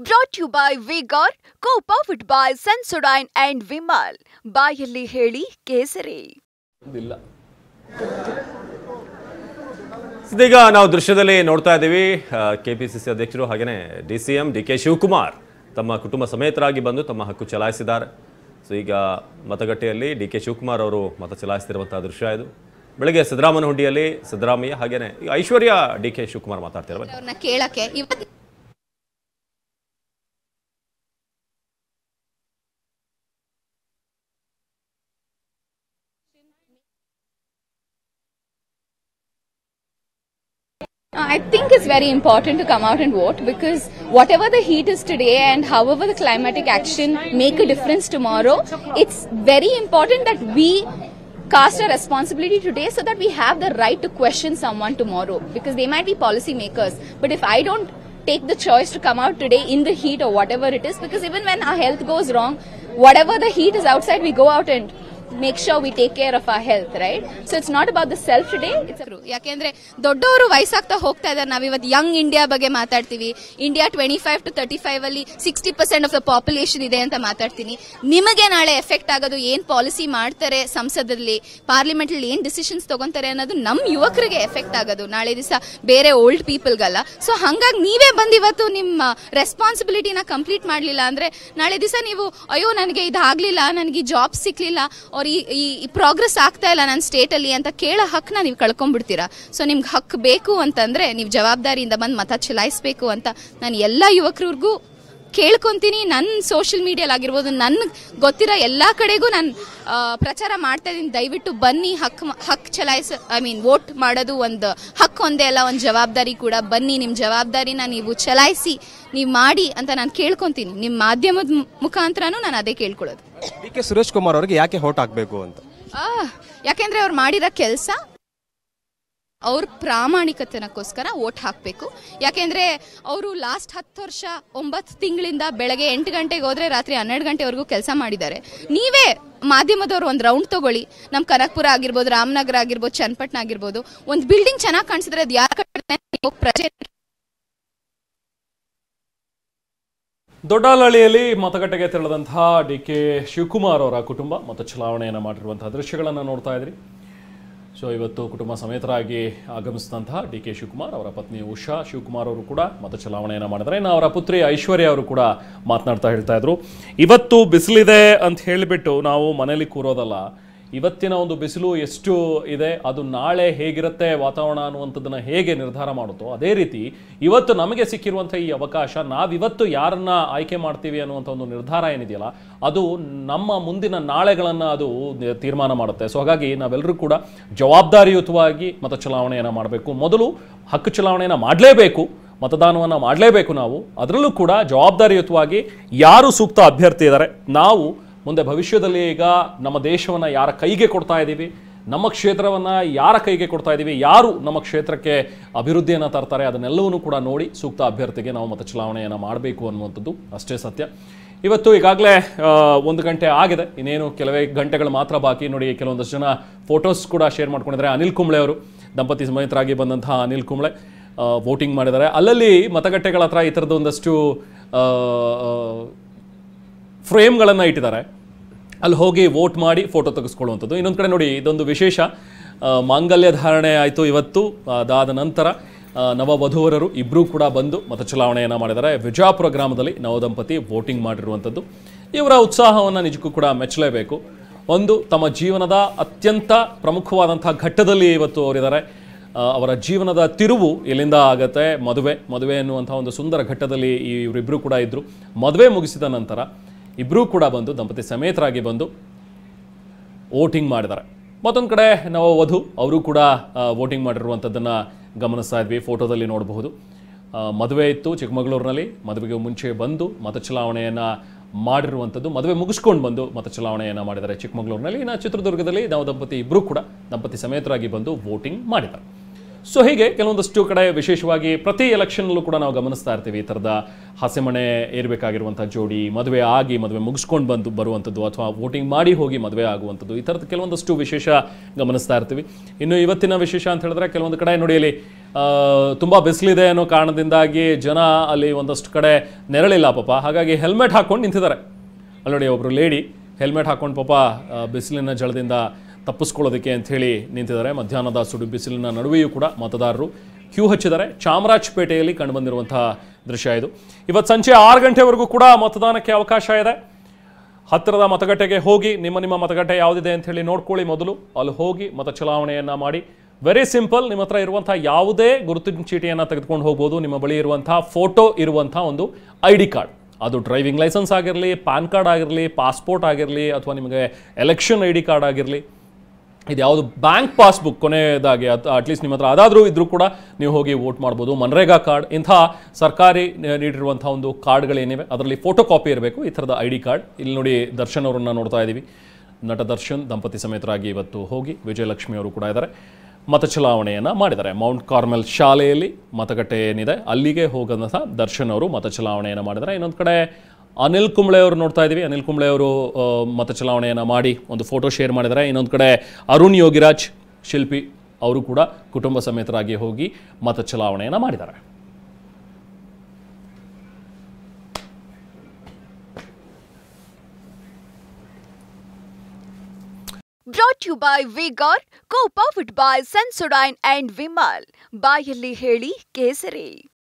Brought to you by Vigor, co-powered by Sensodyne and Vimal. ಬಾಯಲ್ಲಿ ಹೇಳಿ ಕೇಸರಿ. ಇದೀಗ ನಾವು ದೃಶ್ಯದಲ್ಲಿ ನೋಡ್ತಾ ಇದ್ದೀವಿ ಕೆಪಿಸಿಸಿ ಅಧ್ಯಕ್ಷರು ಹಾಗೇನೆ ಡಿಸಿಎಂ ಡಿ ಕೆ ಶಿವಕುಮಾರ್ ತಮ್ಮ ಕುಟುಂಬ ಸಮೇತರಾಗಿ ಬಂದು ತಮ್ಮ ಹಕ್ಕು ಚಲಾಯಿಸಿದ್ದಾರೆ. ಸೊ ಈಗ ಮತಗಟ್ಟೆಯಲ್ಲಿ ಡಿ ಕೆ ಶಿವಕುಮಾರ್ ಅವರು ಮತ ಚಲಾಯಿಸುತ್ತಿರುವಂತಹ ದೃಶ್ಯ ಇದು. ಬೆಳಗ್ಗೆ ಸಿದ್ದರಾಮನಹುಂಡಿಯಲ್ಲಿ ಸಿದ್ದರಾಮಯ್ಯ ಹಾಗೇನೆ ಈಗ ಐಶ್ವರ್ಯ ಡಿ ಕೆ ಶಿವಕುಮಾರ್ ಮಾತಾಡ್ತಿದ್ದಾರೆ. I think it's very important to come out and vote because whatever the heat is today and however the climatic action make a difference tomorrow, it's very important that we cast a responsibility today so that we have the right to question someone tomorrow because they might be policy makers. But if I don't take the choice to come out today in the heat or whatever it is, because even when our health goes wrong, whatever the heat is outside, we go out and make sure we take care of our health, right? So it's not about the self today, it's true. ಯಾಕೆಂದ್ರೆ ದೊಡ್ಡವರು ವಯಸ್ಸಾಗ್ತಾ ಹೋಗ್ತಾ ಇದ್ದಾರೆ. ನಾವು ಇವತ್ತು Young India ಬಗ್ಗೆ ಮಾತಾಡ್ತೀವಿ. India 25 to 35 ಅಲ್ಲಿ 60% of the population ಇದೆ ಅಂತ ಮಾತಾಡ್ತೀನಿ. ನಿಮಗೆ ನಾಳೆ ಎಫೆಕ್ಟ್ ಆಗೋದು ಏನ್ ಪಾಲಿಸಿ ಮಾಡ್ತಾರೆ ಸಂಸದಲ್ಲಿ, ಪಾರ್ಲಿಮೆಂಟ್ ಅಲ್ಲಿ ಏನ್ ಡಿಸಿಷನ್ಸ್ ತಗೊಂತಾರೆ ಅನ್ನೋದು ನಮ್ ಯುವಕರಿಗೆ ಎಫೆಕ್ಟ್ ಆಗೋದು ನಾಳೆ ದಿವಸ, ಬೇರೆ ಓಲ್ಡ್ ಪೀಪಲ್ಗಲ್ಲ. ಸೊ ಹಂಗಾಗಿ ನೀವೇ ಬಂದು ಇವತ್ತು ನಿಮ್ಮ ರೆಸ್ಪಾನ್ಸಿಬಿಲಿಟಿನ ಕಂಪ್ಲೀಟ್ ಮಾಡ್ಲಿಲ್ಲ ಅಂದ್ರೆ ನಾಳೆ ದಿವಸ ನೀವು ಅಯ್ಯೋ ನನಗೆ ಇದಾಗ್ಲಿಲ್ಲ, ನನಗೆ ಜಾಬ್ ಸಿಕ್ಲಿಲ್ಲ, ಅವ್ರ ಈ ಪ್ರೋಗ್ರೆಸ್ ಆಗ್ತಾ ಇಲ್ಲ ನನ್ನ ಸ್ಟೇಟ್ ಅಲ್ಲಿ ಅಂತ ಕೇಳೋ ಹಕ್ಕನ್ನ ನೀವು ಕಳ್ಕೊಂಡ್ಬಿಡ್ತೀರಾ. ಸೊ ನಿಮ್ಗೆ ಹಕ್ ಬೇಕು ಅಂತಂದ್ರೆ ನೀವು ಜವಾಬ್ದಾರಿಯಿಂದ ಬಂದು ಮತ ಚಲಾಯಿಸಬೇಕು ಅಂತ ನಾನು ಎಲ್ಲಾ ಯುವಕರಿಗೂ ಕೇಳ್ಕೊಂತೀನಿ. ನನ್ನ ಸೋಷಿಯಲ್ ಮೀಡಿಯಾಲಾಗಿರ್ಬೋದು, ನನ್ಗೆ ಗೊತ್ತಿರೋ ಎಲ್ಲಾ ಕಡೆಗೂ ನಾನು ಪ್ರಚಾರ ಮಾಡ್ತಾ ಇದೀನಿ. ದಯವಿಟ್ಟು ಬನ್ನಿ, ಹಕ್ ಚಲಾಯಿಸ ವೋಟ್ ಮಾಡೋದು ಒಂದು ಹಕ್ ಒಂದೇ ಅಲ್ಲ, ಒಂದು ಜವಾಬ್ದಾರಿ ಕೂಡ. ಬನ್ನಿ, ನಿಮ್ ಜವಾಬ್ದಾರಿನ ನೀವು ಚಲಾಯಿಸಿ, ನೀವು ಮಾಡಿ ಅಂತ ನಾನು ಕೇಳ್ಕೊಂತೀನಿ. ನಿಮ್ಮ ಮಾಧ್ಯಮದ ಮುಖಾಂತರನೂ ನಾನು ಅದೇ ಕೇಳ್ಕೊಳ್ಳೋದು. ಡಿ ಕೆ ಸುರೇಶ್ ಕುಮಾರ್ ಅವರಿಗೆ ಯಾಕೆ ವೋಟ್ ಹಾಕಬೇಕು ಅಂತ? ಯಾಕೆಂದ್ರೆ ಅವ್ರು ಮಾಡಿರೋ ಕೆಲಸ, ಅವ್ರ ಪ್ರಾಮಾಣಿಕತೆಗೋಸ್ಕರ ವೋಟ್ ಹಾಕಬೇಕು. ಯಾಕೆಂದ್ರೆ ಅವರು ಲಾಸ್ಟ್ 10 ವರ್ಷ 9 ತಿಂಗಳಿಂದ ಬೆಳಗ್ಗೆ 8 ಗಂಟೆಗೆ ಹೋದ್ರೆ ರಾತ್ರಿ 12 ಗಂಟೆವರೆಗೂ ಕೆಲಸ ಮಾಡಿದ್ದಾರೆ. ನೀವೇ ಮಾಧ್ಯಮದವ್ರು ಒಂದು ರೌಂಡ್ ತಗೊಳ್ಳಿ. ನಮ್ಮ ಕನಕಪುರ ಆಗಿರ್ಬೋದು, ರಾಮನಗರ ಆಗಿರ್ಬೋದು, ಚನ್ನಪಟ್ಟಣ ಆಗಿರ್ಬೋದು, ಒಂದು ಬಿಲ್ಡಿಂಗ್ ಚೆನ್ನಾಗಿ ಕಾಣಿಸಿದ್ರೆ ಅದು ಯಾರ ಕಡೆ? ದೊಡ್ಡಹಳ್ಳಿಯಲ್ಲಿ ಮತಗಟ್ಟೆಗೆ ತೆರಳಿದಂತಹ ಡಿ ಕೆ ಶಿವಕುಮಾರ್ ಅವರ ಕುಟುಂಬ ಮತ ಚಲಾವಣೆಯನ್ನು ಮಾಡಿರುವಂತಹ ದೃಶ್ಯಗಳನ್ನು ನೋಡ್ತಾ ಇದ್ರಿ. ಸೊ ಇವತ್ತು ಕುಟುಂಬ ಸಮೇತರಾಗಿ ಆಗಮಿಸಿದಂತಹ ಡಿ ಕೆ ಶಿವಕುಮಾರ್ ಅವರ ಪತ್ನಿ ಉಷಾ ಶಿವಕುಮಾರ್ ಅವರು ಕೂಡ ಮತ ಚಲಾವಣೆಯನ್ನು ಮಾಡಿದ್ದಾರೆ. ಇನ್ನು ಅವರ ಪುತ್ರಿ ಐಶ್ವರ್ಯ ಅವರು ಕೂಡ ಮಾತನಾಡ್ತಾ ಹೇಳ್ತಾ ಇದ್ರು, ಇವತ್ತು ಬಿಸಿಲಿದೆ ಅಂತ ಹೇಳಿಬಿಟ್ಟು ನಾವು ಮನೇಲಿ ಕೂರೋದಲ್ಲ, ಇವತ್ತಿನ ಒಂದು ಬಿಸಿಲು ಎಷ್ಟು ಇದೆ ಅದು ನಾಳೆ ಹೇಗಿರುತ್ತೆ ವಾತಾವರಣ ಅನ್ನುವಂಥದ್ದನ್ನು ಹೇಗೆ ನಿರ್ಧಾರ ಮಾಡುತ್ತೋ ಅದೇ ರೀತಿ ಇವತ್ತು ನಮಗೆ ಸಿಕ್ಕಿರುವಂಥ ಈ ಅವಕಾಶ, ನಾವಿವತ್ತು ಯಾರನ್ನ ಆಯ್ಕೆ ಮಾಡ್ತೀವಿ ಅನ್ನುವಂಥ ಒಂದು ನಿರ್ಧಾರ ಏನಿದೆಯಲ್ಲ ಅದು ನಮ್ಮ ಮುಂದಿನ ನಾಳೆಗಳನ್ನು ಅದು ತೀರ್ಮಾನ ಮಾಡುತ್ತೆ. ಸೊ ಹಾಗಾಗಿ ನಾವೆಲ್ಲರೂ ಕೂಡ ಜವಾಬ್ದಾರಿಯುತವಾಗಿ ಮತ ಚಲಾವಣೆಯನ್ನು ಮಾಡಬೇಕು. ಮೊದಲು ಹಕ್ಕು ಚಲಾವಣೆಯನ್ನು ಮಾಡಲೇಬೇಕು, ಮತದಾನವನ್ನು ಮಾಡಲೇಬೇಕು. ನಾವು ಅದರಲ್ಲೂ ಕೂಡ ಜವಾಬ್ದಾರಿಯುತವಾಗಿ ಯಾರು ಸೂಕ್ತ ಅಭ್ಯರ್ಥಿ ಇದ್ದಾರೆ, ನಾವು ಮುಂದೆ ಭವಿಷ್ಯದಲ್ಲಿ ಈಗ ನಮ್ಮ ದೇಶವನ್ನು ಯಾರ ಕೈಗೆ ಕೊಡ್ತಾ ಇದ್ದೀವಿ, ನಮ್ಮ ಕ್ಷೇತ್ರವನ್ನು ಯಾರ ಕೈಗೆ ಕೊಡ್ತಾ ಇದ್ದೀವಿ, ಯಾರು ನಮ್ಮ ಕ್ಷೇತ್ರಕ್ಕೆ ಅಭಿವೃದ್ಧಿಯನ್ನು ತರ್ತಾರೆ, ಅದನ್ನೆಲ್ಲವನ್ನೂ ಕೂಡ ನೋಡಿ ಸೂಕ್ತ ಅಭ್ಯರ್ಥಿಗೆ ನಾವು ಮತ ಚಲಾವಣೆಯನ್ನು ಮಾಡಬೇಕು ಅನ್ನುವಂಥದ್ದು ಅಷ್ಟೇ ಸತ್ಯ. ಇವತ್ತು ಈಗಾಗಲೇ 1 ಗಂಟೆ ಆಗಿದೆ, ಇನ್ನೇನು ಕೆಲವೇ ಗಂಟೆಗಳು ಮಾತ್ರ ಬಾಕಿ. ನೋಡಿ, ಕೆಲವೊಂದಷ್ಟು ಜನ ಫೋಟೋಸ್ ಕೂಡ ಶೇರ್ ಮಾಡ್ಕೊಂಡಿದ್ದಾರೆ. ಅನಿಲ್ ಕುಂಬ್ಳೆ ಅವರು, ದಂಪತಿ ಸಮೇತರಾಗಿ ಬಂದಂತಹ ಅನಿಲ್ ಕುಂಬ್ಳೆ ವೋಟಿಂಗ್ ಮಾಡಿದ್ದಾರೆ. ಅಲ್ಲಲ್ಲಿ ಮತಗಟ್ಟೆಗಳ ಹತ್ರ ಈ ಥರದ್ದು ಒಂದಷ್ಟು ಫ್ರೇಮ್ಗಳನ್ನು ಇಟ್ಟಿದ್ದಾರೆ, ಅಲ್ಲಿ ಹೋಗಿ ವೋಟ್ ಮಾಡಿ ಫೋಟೋ ತೆಗೆಸ್ಕೊಳ್ಳುವಂಥದ್ದು. ಇನ್ನೊಂದು ಕಡೆ ನೋಡಿ, ಇದೊಂದು ವಿಶೇಷ, ಮಾಂಗಲ್ಯ ಧಾರಣೆ ಆಯಿತು ಇವತ್ತು. ಅದಾದ ನಂತರ ನವವಧೂವರರು ಇಬ್ಬರೂ ಕೂಡ ಬಂದು ಮತ ಚಲಾವಣೆಯನ್ನು ಮಾಡಿದ್ದಾರೆ. ವಿಜಾಪುರ ಗ್ರಾಮದಲ್ಲಿ ನವದಂಪತಿ ವೋಟಿಂಗ್ ಮಾಡಿರುವಂಥದ್ದು. ಇವರ ಉತ್ಸಾಹವನ್ನು ನಿಜಕ್ಕೂ ಕೂಡ ಮೆಚ್ಚಲೇಬೇಕು. ಒಂದು ತಮ್ಮ ಜೀವನದ ಅತ್ಯಂತ ಪ್ರಮುಖವಾದಂಥ ಘಟ್ಟದಲ್ಲಿ ಇವತ್ತು ಅವರಿದ್ದಾರೆ. ಅವರ ಜೀವನದ ತಿರುವು ಎಲ್ಲಿಂದ ಆಗುತ್ತೆ, ಮದುವೆ ಅನ್ನುವಂಥ ಒಂದು ಸುಂದರ ಘಟ್ಟದಲ್ಲಿ ಇವರಿಬ್ಬರು ಕೂಡ ಇದ್ದರು. ಮದುವೆ ಮುಗಿಸಿದ ನಂತರ ಇಬ್ಬರೂ ಕೂಡ ಬಂದು ದಂಪತಿ ಸಮೇತರಾಗಿ ಬಂದು ವೋಟಿಂಗ್ ಮಾಡಿದ್ದಾರೆ. ಮತ್ತೊಂದು ಕಡೆ ನವವಧು ಅವರು ಕೂಡ ವೋಟಿಂಗ್ ಮಾಡಿರುವಂಥದ್ದನ್ನು ಗಮನಿಸ್ತಾ ಇದ್ವಿ, ಫೋಟೋದಲ್ಲಿ ನೋಡಬಹುದು. ಮದುವೆ ಇತ್ತು ಚಿಕ್ಕಮಗಳೂರಿನಲ್ಲಿ, ಮದುವೆಗೆ ಮುಂಚೆ ಬಂದು ಮತ ಚಲಾವಣೆಯನ್ನು ಮಾಡಿರುವಂಥದ್ದು, ಮದುವೆ ಮುಗಿಸ್ಕೊಂಡು ಬಂದು ಮತ ಚಲಾವಣೆಯನ್ನು ಮಾಡಿದ್ದಾರೆ ಚಿಕ್ಕಮಗಳೂರಿನಲ್ಲಿ. ಇನ್ನು ಚಿತ್ರದುರ್ಗದಲ್ಲಿ ನವದಂಪತಿ ಇಬ್ಬರೂ ಕೂಡ ದಂಪತಿ ಸಮೇತರಾಗಿ ಬಂದು ವೋಟಿಂಗ್ ಮಾಡಿದ್ದಾರೆ. ಸೊ ಹೀಗೆ ಕೆಲವೊಂದಷ್ಟು ಕಡೆ ವಿಶೇಷವಾಗಿ ಪ್ರತಿ ಎಲೆಕ್ಷನ್ನಲ್ಲೂ ಕೂಡ ನಾವು ಗಮನಿಸ್ತಾ ಇರ್ತೀವಿ ಈ ಥರದ ಹಸೆಮಣೆ ಏರಬೇಕಾಗಿರುವಂಥ ಜೋಡಿ ಮದುವೆ ಆಗಿ ಮದುವೆ ಮುಗಿಸ್ಕೊಂಡು ಬರುವಂಥದ್ದು, ಅಥವಾ ವೋಟಿಂಗ್ ಮಾಡಿ ಹೋಗಿ ಮದುವೆ ಆಗುವಂಥದ್ದು, ಈ ಥರದ ಕೆಲವೊಂದಷ್ಟು ವಿಶೇಷ ಗಮನಿಸ್ತಾ ಇರ್ತೀವಿ. ಇನ್ನು ಇವತ್ತಿನ ವಿಶೇಷ ಅಂತ ಹೇಳಿದ್ರೆ ಕೆಲವೊಂದು ಕಡೆ ನೋಡಿ, ಅಲ್ಲಿ ತುಂಬ ಬಿಸಿಲಿದೆ ಅನ್ನೋ ಕಾರಣದಿಂದಾಗಿ ಜನ ಅಲ್ಲಿ ಒಂದಷ್ಟು ಕಡೆ ನೆರಳಿಲ್ಲ ಪಾಪ, ಹಾಗಾಗಿ ಹೆಲ್ಮೆಟ್ ಹಾಕ್ಕೊಂಡು ನಿಂತಿದ್ದಾರೆ. ಅಲ್ಲಿ ನೋಡಿ ಒಬ್ಬರು ಲೇಡಿ ಹೆಲ್ಮೆಟ್ ಹಾಕ್ಕೊಂಡು ಪಾಪ ಬಿಸಿಲಿನ ಜಳದಿಂದ ತಪ್ಪಿಸ್ಕೊಳ್ಳೋದಕ್ಕೆ ಅಂಥೇಳಿ ನಿಂತಿದ್ದಾರೆ. ಮಧ್ಯಾಹ್ನದ ಸುಡು ಬಿಸಿಲಿನ ನಡುವೆಯೂ ಕೂಡ ಮತದಾರರು ಕ್ಯೂ ಹಚ್ಚಿದ್ದಾರೆ. ಚಾಮರಾಜಪೇಟೆಯಲ್ಲಿ ಕಂಡುಬಂದಿರುವಂತಹ ದೃಶ್ಯ ಇದು. ಇವತ್ತು ಸಂಜೆ 6 ಗಂಟೆವರೆಗೂ ಕೂಡ ಮತದಾನಕ್ಕೆ ಅವಕಾಶ ಇದೆ. ಹತ್ತಿರದ ಮತಗಟ್ಟೆಗೆ ಹೋಗಿ ನಿಮ್ಮ ಮತಗಟ್ಟೆ ಯಾವುದಿದೆ ಅಂತ ಹೇಳಿ ನೋಡ್ಕೊಳ್ಳಿ. ಮೊದಲು ಅಲ್ಲಿ ಹೋಗಿ ಮತ ಚಲಾವಣೆಯನ್ನು ಮಾಡಿ. Very simple. ನಿಮ್ಮ ಹತ್ರ ಇರುವಂಥ ಯಾವುದೇ ಗುರುತಿನ ಚೀಟಿಯನ್ನು ತೆಗೆದುಕೊಂಡು ಹೋಗ್ಬೋದು. ನಿಮ್ಮ ಬಳಿ ಇರುವಂಥ ಫೋಟೋ ಇರುವಂಥ ಒಂದು ID ಕಾರ್ಡ್, ಅದು ಡ್ರೈವಿಂಗ್ ಲೈಸೆನ್ಸ್ ಆಗಿರಲಿ, ಪಾನ್ ಕಾರ್ಡ್ ಆಗಿರಲಿ, ಪಾಸ್ಪೋರ್ಟ್ ಆಗಿರಲಿ, ಅಥವಾ ನಿಮಗೆ ಎಲೆಕ್ಷನ್ ID ಕಾರ್ಡ್ ಆಗಿರಲಿ, ಇದು ಯಾವುದು ಬ್ಯಾಂಕ್ ಪಾಸ್ಬುಕ್ ಕೊನೆಯದಾಗಿ ಅಟ್ಲೀಸ್ಟ್ ನಿಮ್ಮ ಹತ್ರ ಅದಾದರೂ ಇದ್ರೂ ಕೂಡ ನೀವು ಹೋಗಿ ವೋಟ್ ಮಾಡ್ಬೋದು. ಮನ್ರೇಗಾ ಕಾರ್ಡ್, ಇಂಥ ಸರ್ಕಾರಿ ನೀಡಿರುವಂಥ ಒಂದು ಕಾರ್ಡ್ಗಳೇನಿವೆ ಅದರಲ್ಲಿ ಫೋಟೋ ಕಾಪಿ ಇರಬೇಕು, ಈ ಥರದ ID ಕಾರ್ಡ್. ಇಲ್ಲಿ ನೋಡಿ ದರ್ಶನ್ ಅವರನ್ನು ನೋಡ್ತಾ ಇದ್ದೀವಿ. ನಟ ದರ್ಶನ್ ದಂಪತಿ ಸಮೇತರಾಗಿ ಇವತ್ತು ಹೋಗಿ, ವಿಜಯಲಕ್ಷ್ಮಿ ಅವರು ಕೂಡ ಇದ್ದಾರೆ, ಮತ ಚಲಾವಣೆಯನ್ನು ಮಾಡಿದ್ದಾರೆ. ಮೌಂಟ್ ಕಾರ್ಮೆಲ್ ಶಾಲೆಯಲ್ಲಿ ಮತಗಟ್ಟೆ ಏನಿದೆ ಅಲ್ಲಿಗೆ ಹೋಗೋಂಥ ದರ್ಶನ್ ಅವರು ಮತ ಚಲಾವಣೆಯನ್ನು ಮಾಡಿದ್ದಾರೆ. ಇನ್ನೊಂದು ಕಡೆ ಅನಿಲ್ ಕುಂಬ್ಳೆ ಅವರು ನೋಡ್ತಾ ಇದ್ದೀವಿ. ಅನಿಲ್ ಕುಂಬ್ಳೆ ಅವರು ಮತ ಚಲಾವಣೆಯನ್ನು ಮಾಡಿ ಒಂದು ಫೋಟೋ ಶೇರ್ ಮಾಡಿದ್ದಾರೆ. ಇನ್ನೊಂದು ಕಡೆ ಅರುಣ್ ಯೋಗಿರಾಜ್ ಶಿಲ್ಪಿ ಅವರು ಕೂಡ ಕುಟುಂಬ ಸಮೇತರಾಗಿ ಹೋಗಿ ಮತ ಚಲಾವಣೆಯನ್ನು ಮಾಡಿದ್ದಾರೆ. Brought to you by Vigor, co-powered by Sensodyne and Vimal. ಬಾಯಲ್ಲಿ ಹೇಳಿ ಕೇಸರಿ.